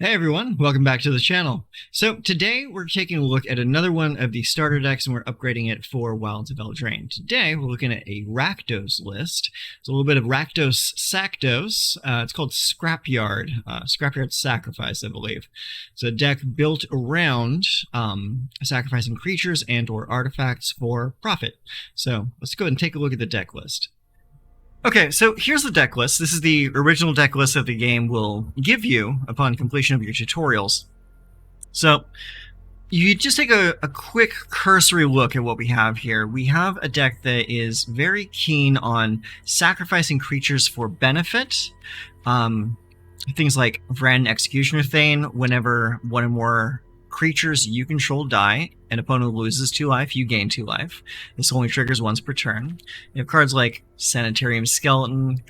Hey everyone, welcome back to the channel. So today we're taking a look at another one of the starter decks and we're upgrading it for Wilds of Eldraine. Today we're looking at a Rakdos list. It's a little bit of Rakdos Sackdos. It's called Scrapyard Sacrifice, I believe. It's a deck built around sacrificing creatures and or artifacts for profit. So let's go ahead and take a look at the deck list. Okay, so here's the deck list. This is the original deck list that the game will give you upon completion of your tutorials. So you just take a quick cursory look at what we have here. We have a deck that is very keen on sacrificing creatures for benefit. Things like Vran Executioner Thane, whenever one or more creatures you control die, an opponent loses 2 life, you gain 2 life. This only triggers once per turn. You have cards like Sanitarium Skeleton,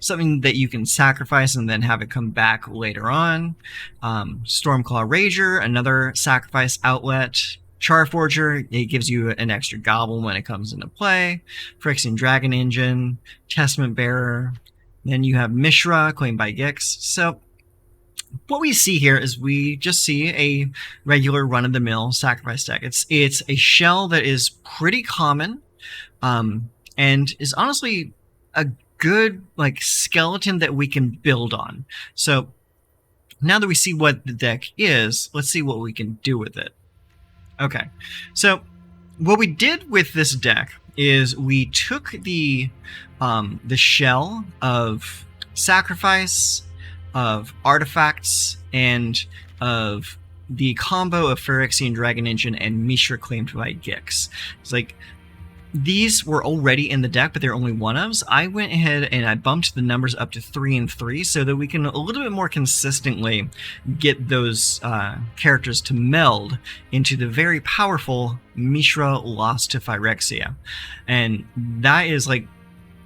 something that you can sacrifice and then have it come back later on. Stormclaw Rager, another sacrifice outlet. Charforger, it gives you an extra goblin when it comes into play. Phyrexian Dragon Engine, Testament Bearer. Then you have Mishra, claimed by Gix. So what we see here is we just see a regular run-of-the-mill sacrifice deck. It's a shell that is pretty common, and is honestly a good skeleton that we can build on. So now that we see what the deck is, let's see what we can do with it. Okay, so what we did with this deck is we took the shell of sacrifice, of artifacts, and of the combo of Phyrexian Dragon Engine and Mishra claimed by Gix. It's like these were already in the deck, but they're only one-ofs. I went ahead and I bumped the numbers up to 3 and 3 so that we can a little bit more consistently get those characters to meld into the very powerful Mishra Lost to Phyrexia. And that is like,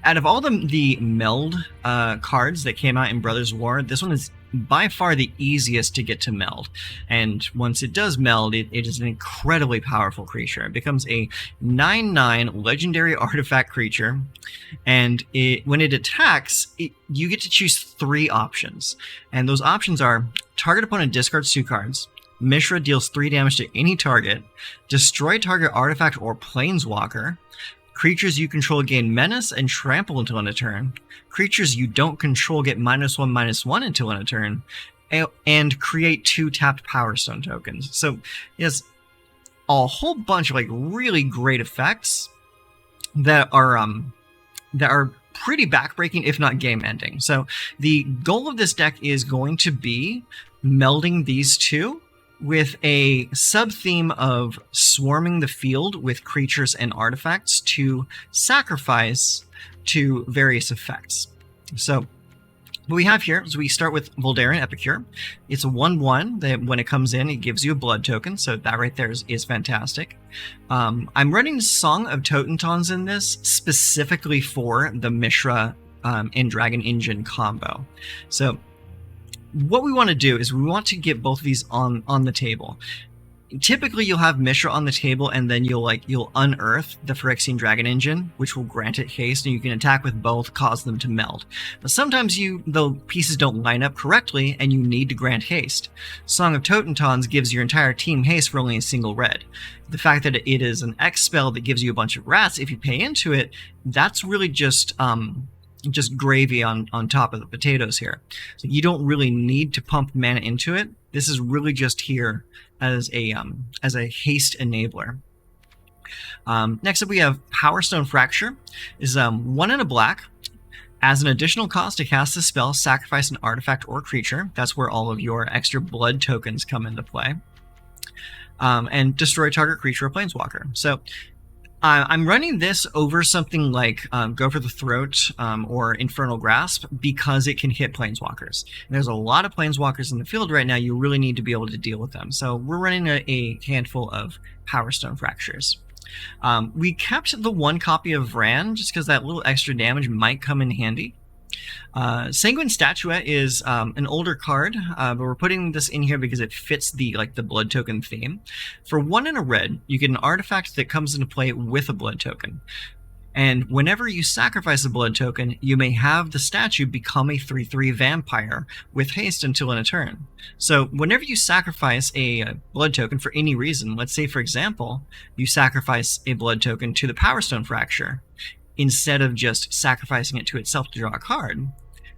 out of all the meld cards that came out in Brothers War, this one is by far the easiest to get to meld. And once it does meld, it is an incredibly powerful creature. It becomes a 9/9 legendary artifact creature. And when it attacks, you get to choose 3 options. And those options are: target opponent discards 2 cards, Mishra deals 3 damage to any target, destroy target artifact or planeswalker, creatures you control gain menace and trample until end of turn, creatures you don't control get -1/-1 until end of turn, and create 2 tapped Power Stone tokens. So it has a whole bunch of really great effects that are pretty backbreaking, if not game ending. So the goal of this deck is going to be melding these two with a sub-theme of swarming the field with creatures and artifacts to sacrifice to various effects. So what we have here is we start with Voldaren Epicure. It's a 1/1 that when it comes in, it gives you a blood token, so that right there is fantastic. I'm running Song of Totentons in this specifically for the Mishra and Dragon Engine combo. So what we want to do is we want to get both of these on the table. Typically, you'll have Mishra on the table, and then you'll unearth the Phyrexian Dragon Engine, which will grant it haste, and you can attack with both, cause them to meld. But sometimes the pieces don't line up correctly, and you need to grant haste. Song of Totentons gives your entire team haste for only a single red. The fact that it is an X spell that gives you a bunch of rats, if you pay into it, that's really just gravy on top of the potatoes here. So you don't really need to pump mana into it. This is really just here as a haste enabler. Next up we have Power Stone Fracture. Is 1 and a black. As an additional cost to cast the spell, sacrifice an artifact or creature. That's where all of your extra blood tokens come into play. And destroy target creature or planeswalker. So I'm running this over something like Go for the Throat or Infernal Grasp because it can hit planeswalkers. And there's a lot of planeswalkers in the field right now. You really need to be able to deal with them. So we're running a handful of Power Stone Fractures. We kept the 1 copy of Vran just because that little extra damage might come in handy. Sanguine Statuette is an older card, but we're putting this in here because it fits the blood token theme. For 1 and a red, you get an artifact that comes into play with a blood token. And whenever you sacrifice a blood token, you may have the statue become a 3/3 vampire with haste until end of turn. So whenever you sacrifice a blood token for any reason, let's say, for example, you sacrifice a blood token to the Power Stone Fracture, instead of just sacrificing it to itself to draw a card,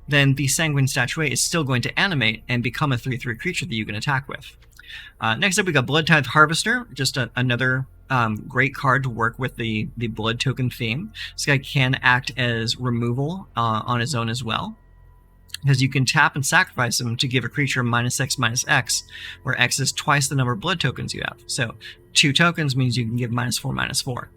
then the Sanguine Statuette is still going to animate and become a 3/3 creature that you can attack with. Next up, we got Blood Tithe Harvester, just another great card to work with the blood token theme. This guy can act as removal on his own as well, because you can tap and sacrifice him to give a creature -X/-X, where X is twice the number of blood tokens you have. So 2 tokens means you can give -4/-4.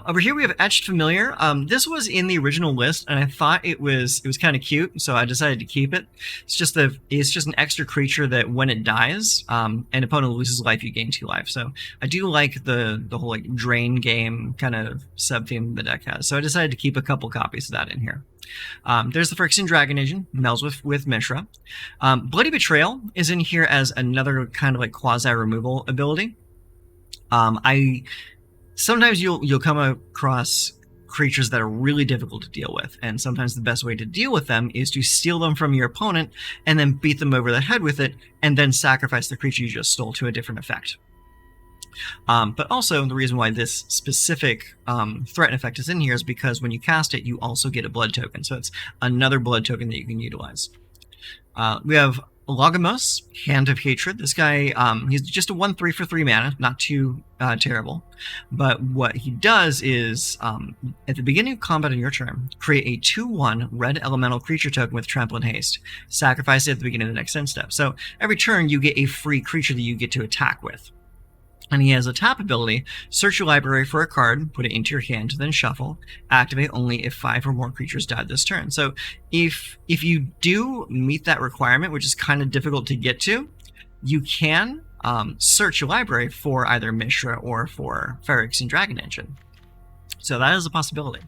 Over here we have Etched Familiar. This was in the original list, and I thought it was kind of cute, so I decided to keep it. It's just an extra creature that when it dies, an opponent loses life, you gain 2 life. So I do like the whole like drain game kind of sub theme the deck has. So I decided to keep a couple copies of that in here. There's the Phyrexian Dragon Agent, melds with Mishra. Bloody Betrayal is in here as another kind of like quasi removal ability. Sometimes you'll come across creatures that are really difficult to deal with, and sometimes the best way to deal with them is to steal them from your opponent and then beat them over the head with it, and then sacrifice the creature you just stole to a different effect. But also, the reason why this specific threat effect is in here is because when you cast it, you also get a blood token, so it's another blood token that you can utilize. We have Logamos, Hand of Hatred. This guy, he's just a 1/3 for 3 mana, not too terrible. But what he does is, at the beginning of combat on your turn, create a 2/1 red elemental creature token with Trample and Haste. Sacrifice it at the beginning of the next end step. So every turn you get a free creature that you get to attack with. And he has a tap ability: search your library for a card, put it into your hand, then shuffle. Activate only if 5 or more creatures died this turn. So if you do meet that requirement, which is kind of difficult to get to, you can search your library for either Mishra or for Phyrexian Dragon Engine. So that is a possibility.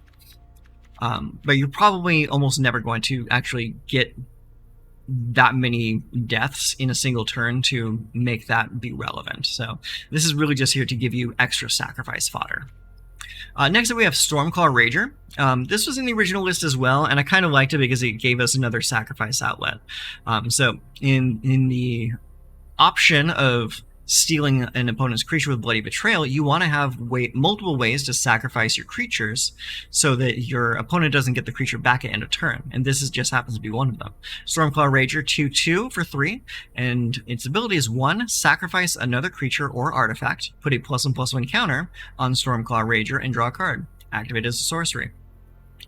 But you're probably almost never going to actually get that many deaths in a single turn to make that be relevant. So this is really just here to give you extra sacrifice fodder. Next up we have Stormclaw Rager. This was in the original list as well, and I kind of liked it because it gave us another sacrifice outlet. So in the option of stealing an opponent's creature with Bloody Betrayal, you want to have multiple ways to sacrifice your creatures so that your opponent doesn't get the creature back at end of turn, and this just happens to be one of them. Stormclaw Rager, 2/2 for 3, and its ability is 1, sacrifice another creature or artifact, put a +1/+1 counter on Stormclaw Rager, and draw a card. Activate as a sorcery.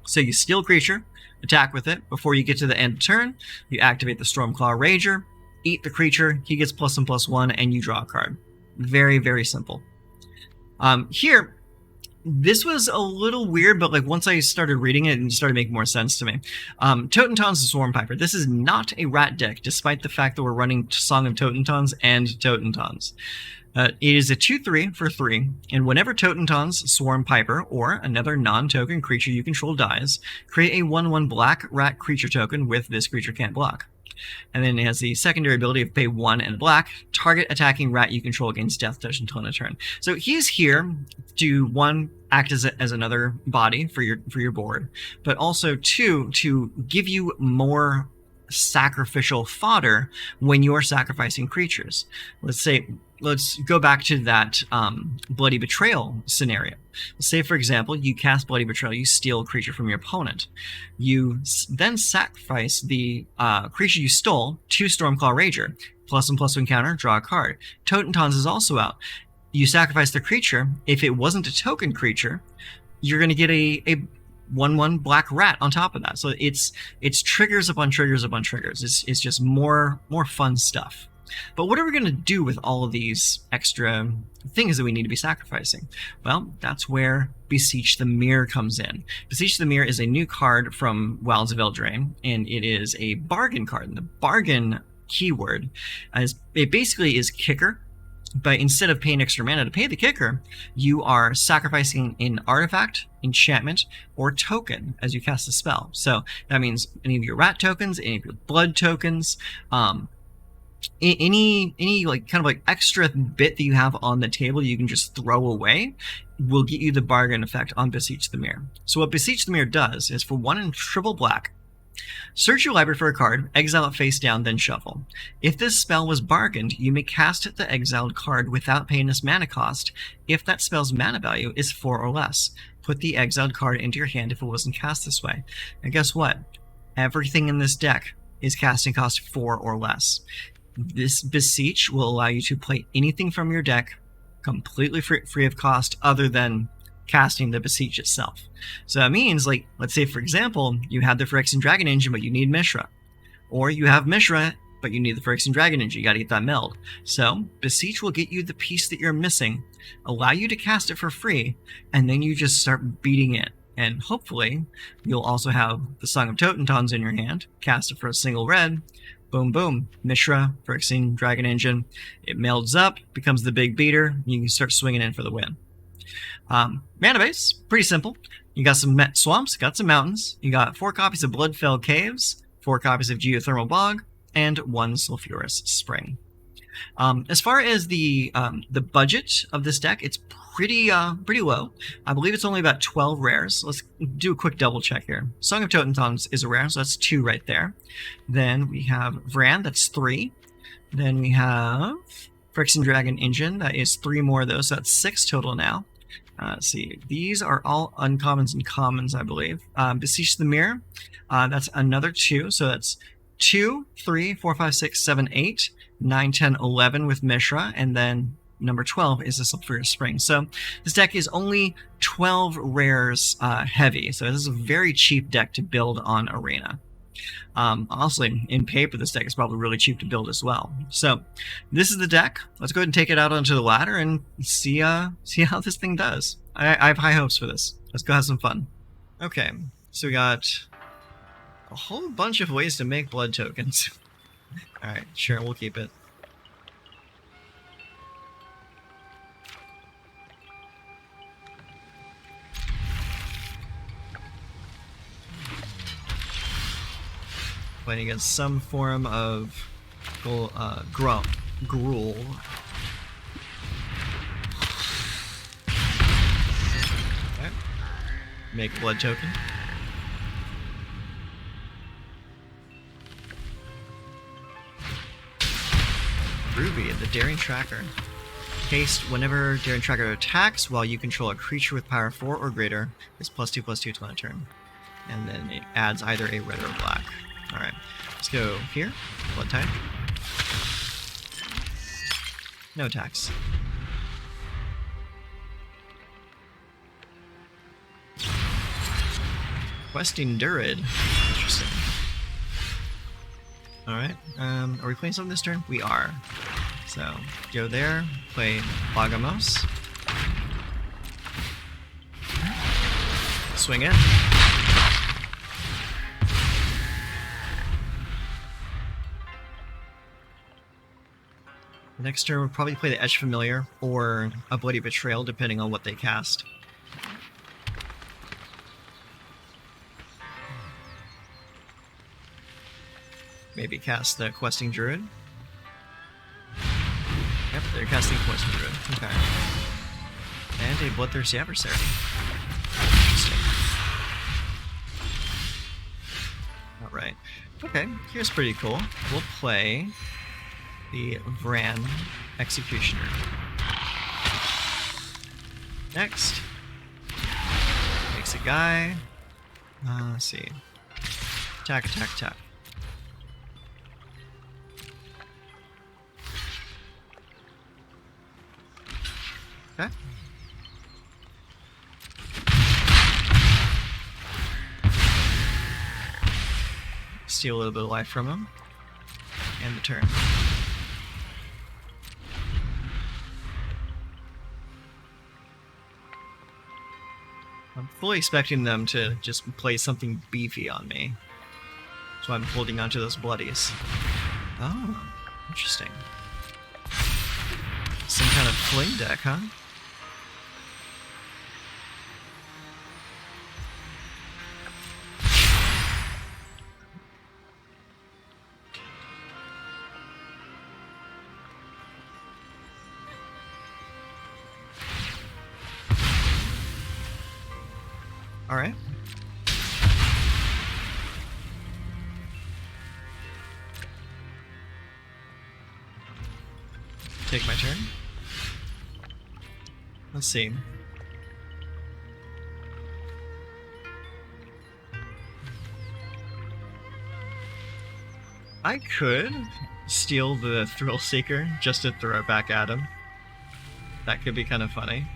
So you steal a creature, attack with it. Before you get to the end of turn, you activate the Stormclaw Rager, eat the creature, he gets +1/+1, and you draw a card. Very, very simple. Here, this was a little weird, but like once I started reading it, it started making more sense to me. Totentons and Swarmpiper. This is not a rat deck, despite the fact that we're running Song of Totentons and Totentons. It is a 2/3 for 3, and whenever Totentons, Swarmpiper, or another non-token creature you control dies, create a 1/1 black rat creature token with this creature can't block. And then it has the secondary ability of pay 1 and black, target attacking rat you control against death touch until end of turn. So he's here to, 1, act as another body for your board, but also 2, to give you more sacrificial fodder when you're sacrificing creatures. Let's go back to that Bloody Betrayal scenario. Let's say, for example, you cast Bloody Betrayal, you steal a creature from your opponent. You then sacrifice the creature you stole to Stormclaw Rager. +1/+1 counter, draw a card. Totentons is also out. You sacrifice the creature. If it wasn't a token creature, you're going to get a 1/1 black rat on top of that. So it's triggers upon triggers upon triggers. It's just more fun stuff. But what are we going to do with all of these extra things that we need to be sacrificing? Well, that's where Beseech the Mirror comes in. Beseech the Mirror is a new card from Wilds of Eldraine, and it is a bargain card. And the bargain keyword it basically is kicker, but instead of paying extra mana to pay the kicker, you are sacrificing an artifact, enchantment, or token as you cast the spell. So that means any of your rat tokens, any of your blood tokens, any like kind of like extra bit that you have on the table you can just throw away. will get you the bargain effect on Beseech the Mirror. So what Beseech the Mirror does is, for 1 and triple black, search your library for a card, exile it face down, then shuffle. If this spell was bargained, you may cast the exiled card without paying this mana cost if that spell's mana value is 4 or less. Put the exiled card into your hand if it wasn't cast this way. And guess what? Everything in this deck is casting cost 4 or less. This Beseech will allow you to play anything from your deck completely free of cost other than casting the Beseech itself. So that means, like, let's say, for example, you have the Phyrexian Dragon Engine, but you need Mishra. Or you have Mishra, but you need the Phyrexian Dragon Engine. You got to get that meld. So Beseech will get you the piece that you're missing, allow you to cast it for free, and then you just start beating it. And hopefully, you'll also have the Song of Totentons in your hand, cast it for a single red, boom, boom, Mishra, Phyrexian Dragon Engine. It melds up, becomes the big beater, you can start swinging in for the win. Mana base, pretty simple. You got some swamps, got some mountains, you got 4 copies of Bloodfell Caves, 4 copies of Geothermal Bog, and 1 Sulphurous Spring. As far as the budget of this deck, it's pretty low. I believe it's only about 12 rares. Let's do a quick double check here. Song of Totentons is a rare, so that's 2 right there. Then we have Vran, that's 3. Then we have Phyrexian Dragon Engine, that is 3 more of those, so that's 6 total now. Let's see, these are all uncommons and commons, I believe. Beseech the Mirror, that's another 2, so that's 2, 3, 4, 5, 6, 7, 8, 9, 10, 11 with Mishra, and then number 12 is the Sulphurous Spring. So this deck is only 12 rares heavy, so this is a very cheap deck to build on Arena. Honestly, in paper, this deck is probably really cheap to build as well. So this is the deck. Let's go ahead and take it out onto the ladder and see how this thing does. I have high hopes for this. Let's go have some fun. Okay, so we got a whole bunch of ways to make blood tokens. Alright, sure, we'll keep it. Playing against some form of gruel. Okay. Make a blood token. Ruby, the Daring Tracker. Haste whenever Daring Tracker attacks while you control a creature with power 4 or greater is +2/+2 to end turn. And then it adds either a red or a black. Alright, let's go here. Blood type. No attacks. Questing Durid. Interesting. Alright, are we playing something this turn? We are. So, go there, play Lagamos. Swing it. Next turn, we'll probably play the Etch Familiar or a Bloody Betrayal, depending on what they cast. Maybe cast the Questing Druid. Yep, they're casting Questing Druid. Okay. And a Bloodthirsty Adversary. Interesting. Alright. Okay, here's pretty cool. We'll play the Vran Executioner. Next. Makes a guy. Let's see. Attack, attack, attack. Okay. Steal a little bit of life from him. End the turn. I'm fully expecting them to just play something beefy on me. So I'm holding onto those bloodies. Oh, interesting. Some kind of fling deck, huh? Alright. Take my turn. Let's see. I could steal the Thrill Seeker just to throw it back at him. That could be kind of funny.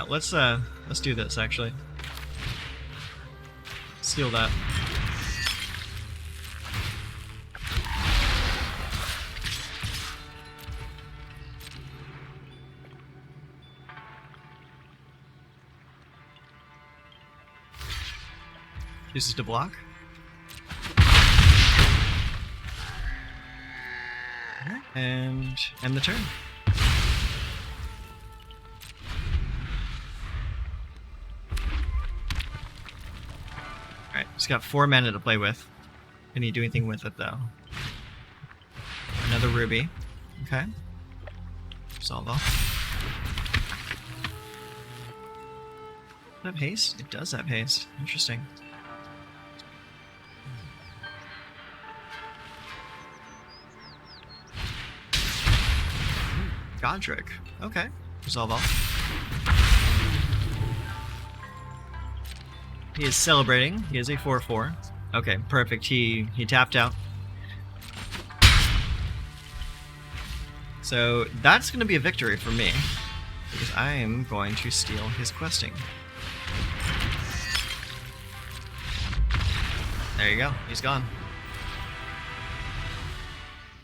Let's do this actually. Steal that. Uses to block. And end the turn. Alright, he's got 4 mana to play with. Can he do anything with it though? Another ruby. Okay. Solve off. Does it have haste? It does have haste. Interesting. Godric. Okay. Resolve all. He is celebrating. He is a 4/4. Okay, perfect. He tapped out. So that's going to be a victory for me, because I am going to steal his questing. There you go. He's gone.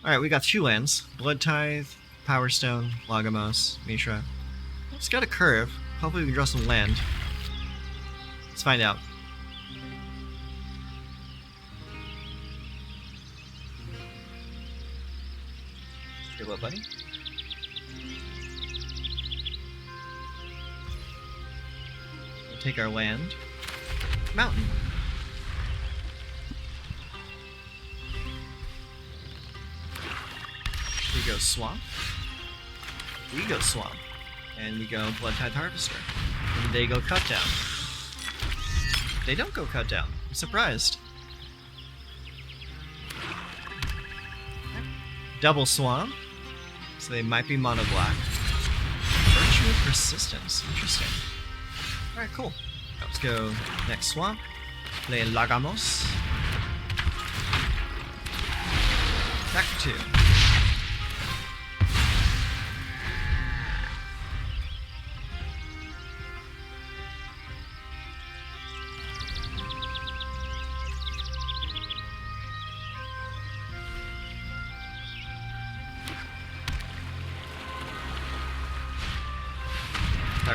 Alright, we got 2 lands. Blood Tithe, Power Stone, Lagamos, Mishra. It's got a curve. Hopefully we can draw some land. Let's find out. Hey, what, buddy? We'll take our land. Mountain. We go swamp. We go swamp. And we go Blood Tithe Harvester. And they go cut down. They don't go cut down. I'm surprised. Double swamp. So they might be mono black. Virtue of Persistence. Interesting. Alright, cool. Let's go next swamp. Play Lagamos. Back to 2.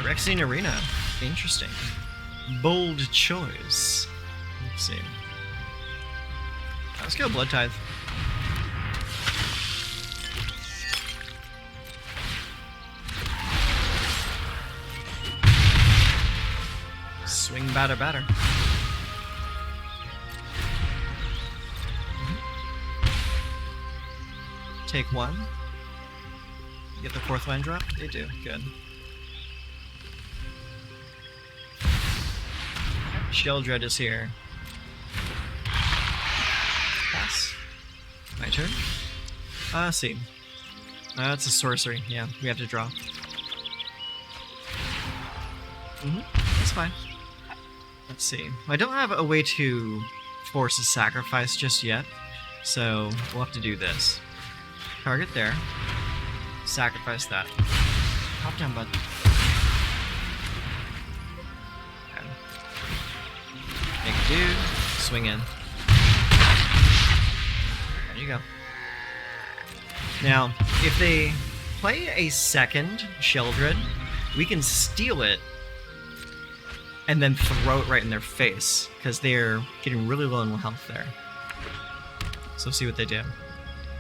Rexine Arena. Interesting. Bold choice. Let's see. Let's go Blood Tithe. Swing batter batter. Take 1. Get the 4th land drop? They do. Good. Sheldred is here. Pass. My turn. Let's see. It's a sorcery. Yeah, we have to draw. That's fine. Let's see. I don't have a way to force a sacrifice just yet, so we'll have to do this. Target there. Sacrifice that. Hop down, bud. Dude, swing in. There you go. Now, if they play a second Sheldred, we can steal it and then throw it right in their face, because they're getting really low on health there. So see what they do.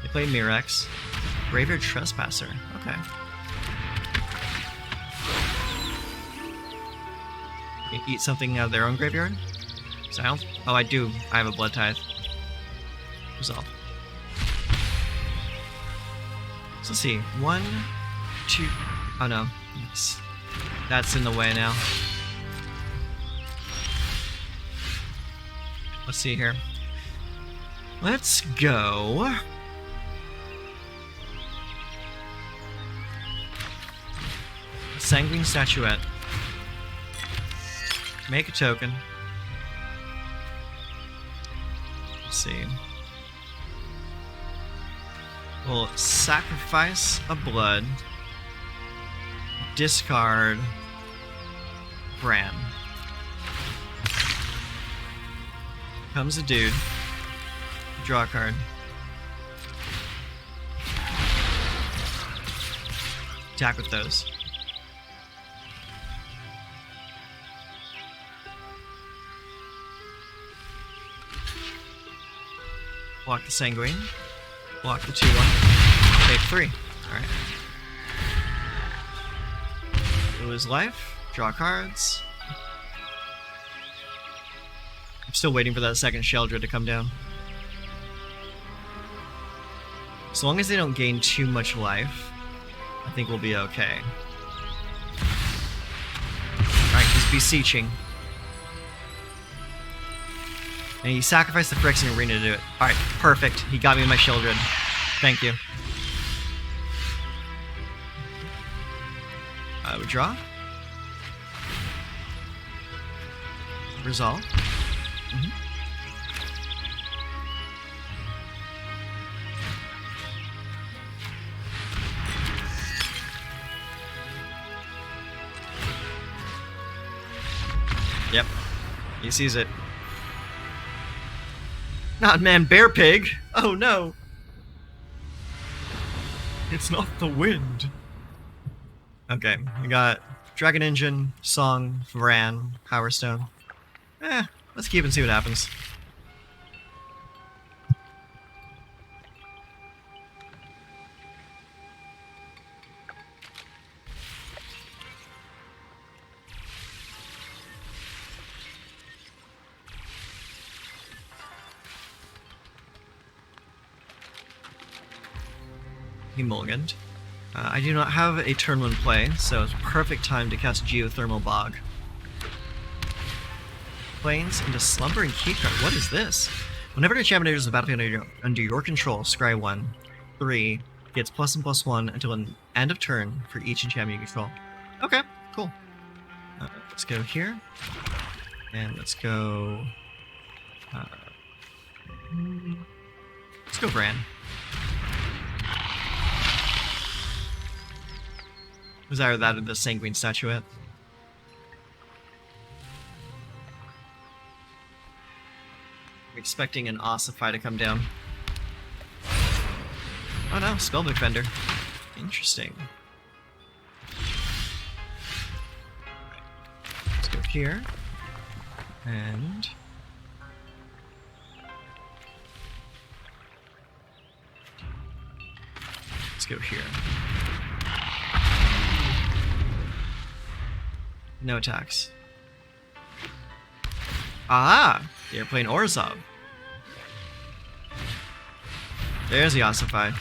They play Mirex. Graveyard Trespasser. Okay. They eat something out of their own graveyard? Sound? Oh, I do. I have a Blood Tithe. Resolve. So let's see. 1, 2. Oh no, that's in the way now. Let's see here. Let's go. Sanguine Statuette. Make a token. Let's see. We'll sacrifice a blood. Discard Bran. Comes a dude. Draw a card. Attack with those. Block the Sanguine. Block the 2/1. Take 3. Alright. Lose life. Draw cards. I'm still waiting for that second Sheldra to come down. As long as they don't gain too much life, I think we'll be okay. Alright, he's beseeching. And he sacrificed the Phyrexian Arena to do it. Alright, perfect. He got me my Sheldra. Thank you. Withdraw. Resolve. Yep. He sees it. Not man, bear pig! Oh no! It's not the wind. Okay, we got Dragon Engine, Song, Varan, Power Stone. Let's keep and see what happens. He mulliganed. I do not have a turn 1 play, so it's perfect time to cast Geothermal Bog. Plains into Slumbering Keycard. What is this? Whenever an enchantment enters the battlefield under your control, scry 1. 3 gets +1/+1 until an end of turn for each enchantment you control. Okay, cool. Let's go here. And let's go... let's go Bran. Was either that or the Sanguine Statuette? I'm expecting an Ossify to come down. Oh no, Spellbook Defender. Interesting. Let's go here. And... let's go here. No attacks. Ah! They're playing Orzhov. There's the Ossify.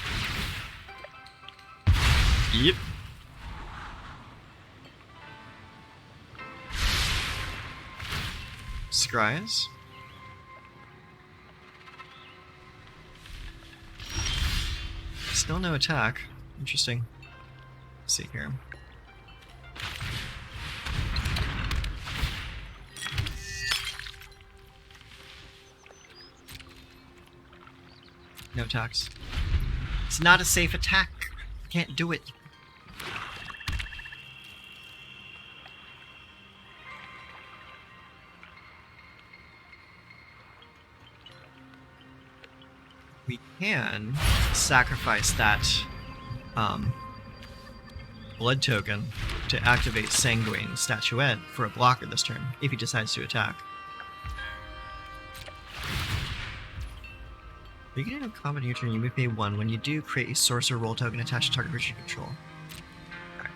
Yep. Scries. Still no attack. Interesting. Let's see here. No attacks. It's not a safe attack. Can't do it. We can sacrifice that blood token to activate Sanguine Statuette for a blocker this turn, if he decides to attack. Beginning of combat in your turn, you may pay 1. When you do, create a sorcerer roll token attached to target creature you control. Okay.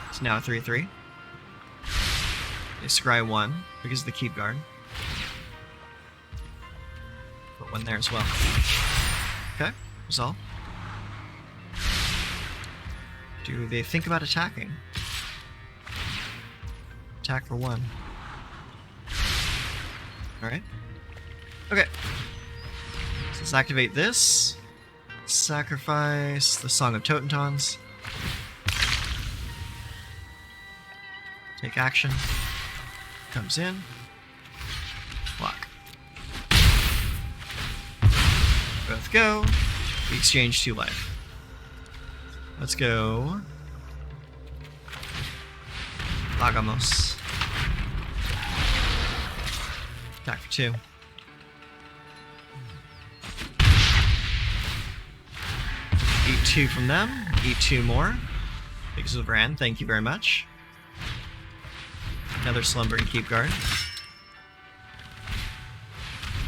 It's now a 3/3. They scry 1 because of the Keep Guard. Put 1 there as well. Okay, resolve. Do they think about attacking? Attack for 1. Alright. Okay. So let's activate this. Sacrifice the Song of Totentons. Take action. Comes in. Block. Both go. We exchange 2 life. Let's go. Lagamos. Attack for 2. Eat 2 from them. Eat 2 more. Big Silveran, thank you very much. Another Slumbering Keep Guard.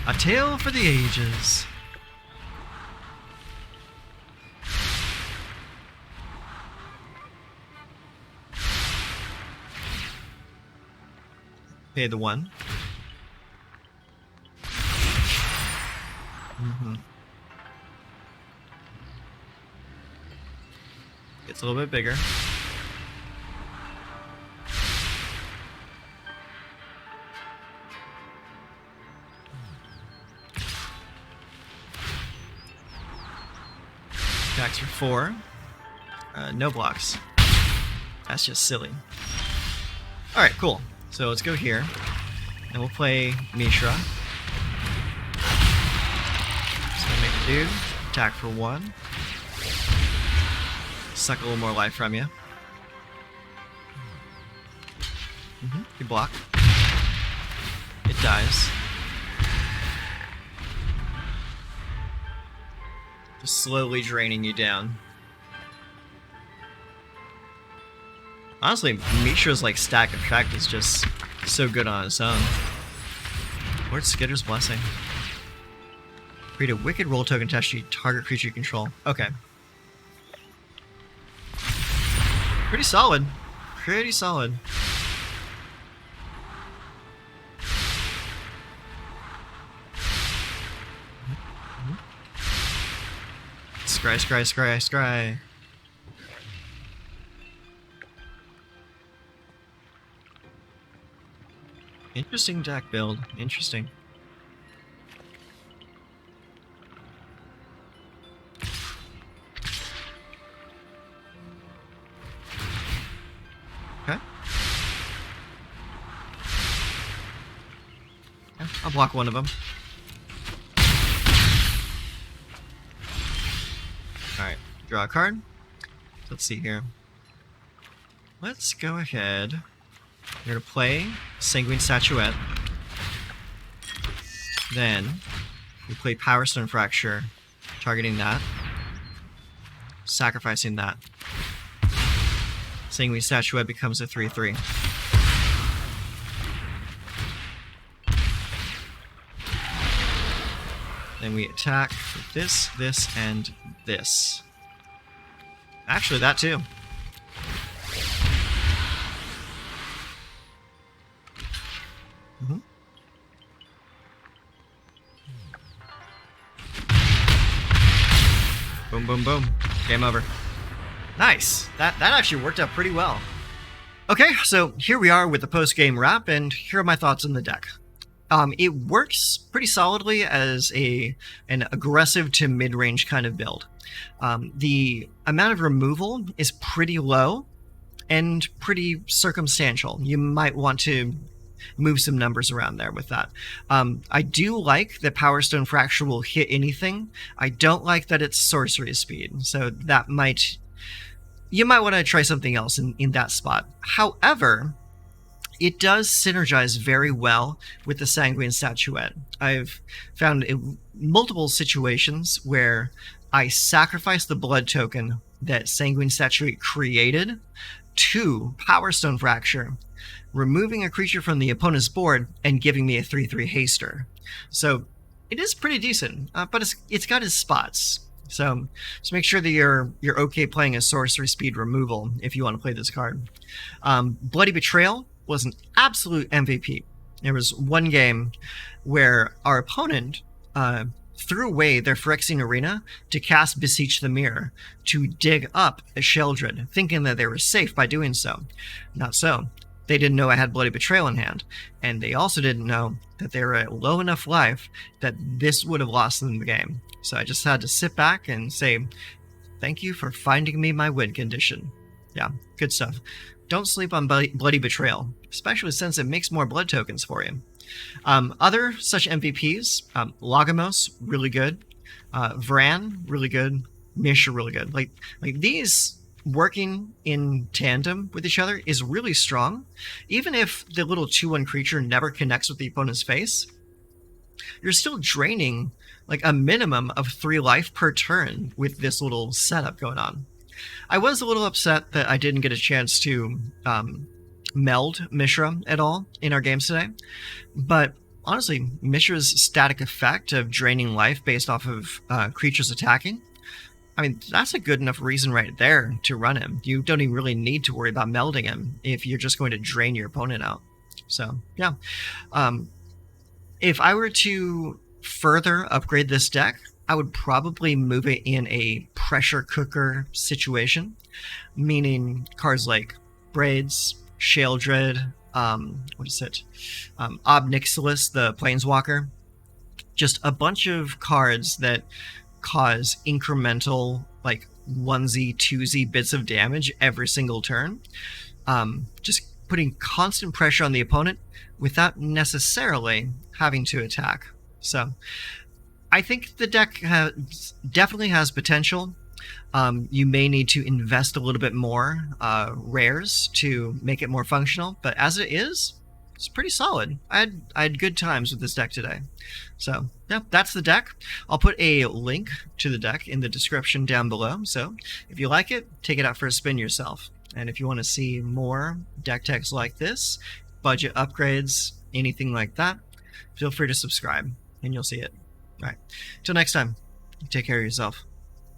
A Tale for the Ages. Pay the 1. Gets a little bit bigger. Attacks for 4. No blocks. That's just silly. Alright, cool. So let's go here. And we'll play Mishra. Just gonna make a dude. Attack for 1. Suck a little more life from you. You block. It dies. Just slowly draining you down. Honestly, Mishra's like stack effect is just so good on its own. Lord Skitter's Blessing. Create a wicked roll token attached to target creature you control. Okay. Pretty solid. Pretty solid. Scry, scry, scry, scry. Interesting deck build. Interesting. Okay. Yeah, I'll block one of them. Alright, draw a card. Let's see here. Let's go ahead. We're going to play Sanguine Statuette. Then, we play Power Stone Fracture, targeting that. Sacrificing that. Sanguine Statuette becomes a 3/3. Then we attack with this, this, and this. Actually, that too. Boom, boom, boom. Game over. Nice. That actually worked out pretty well. Okay, so here we are with the post-game wrap, and here are my thoughts on the deck. It works pretty solidly as an aggressive to mid-range kind of build. The amount of removal is pretty low and pretty circumstantial. You might want to move some numbers around there with that. I do like that Power Stone Fracture will hit anything. I don't like that it's sorcery speed, so that you might want to try something else in that spot. However, it does synergize very well with the Sanguine Statuette. I've found in multiple situations where I sacrifice the blood token that Sanguine Statuette created to Power Stone Fracture, removing a creature from the opponent's board and giving me a 3/3 haster. So it is pretty decent, but it's got its spots. So just make sure that you're okay playing a sorcery speed removal if you want to play this card. Bloody Betrayal was an absolute MVP. There was one game where our opponent threw away their Phyrexian Arena to cast Beseech the Mirror, to dig up a Sheldred, thinking that they were safe by doing so. Not so. They didn't know I had Bloody Betrayal in hand, and they also didn't know that they were at low enough life that this would have lost them the game. So I just had to sit back and say, thank you for finding me my win condition. Yeah, good stuff. Don't sleep on Bloody Betrayal, especially since it makes more blood tokens for you. Other such MVPs, Lagomos, really good. Vran, really good. Mishra, really good. Like these working in tandem with each other is really strong. Even if the little 2/1 creature never connects with the opponent's face, you're still draining like a minimum of 3 life per turn with this little setup going on. I was a little upset that I didn't get a chance to meld Mishra at all in our games today, but honestly, Mishra's static effect of draining life based off of creatures attacking, I mean, that's a good enough reason right there to run him. You don't even really need to worry about melding him if you're just going to drain your opponent out. So, yeah. If I were to further upgrade this deck, I would probably move it in a pressure cooker situation, meaning cards like Braids, Sheldred, Obnixilis, the Planeswalker. Just a bunch of cards that cause incremental, like, 1z, 2z bits of damage every single turn. Just putting constant pressure on the opponent without necessarily having to attack. So I think the deck definitely has potential. You may need to invest a little bit more rares to make it more functional, but as it is, it's pretty solid. I had good times with this deck today. So yeah, that's the deck. I'll put a link to the deck in the description down below. So if you like it, take it out for a spin yourself. And if you want to see more deck techs like this, budget upgrades, anything like that, feel free to subscribe and you'll see it. All right. Till next time, take care of yourself.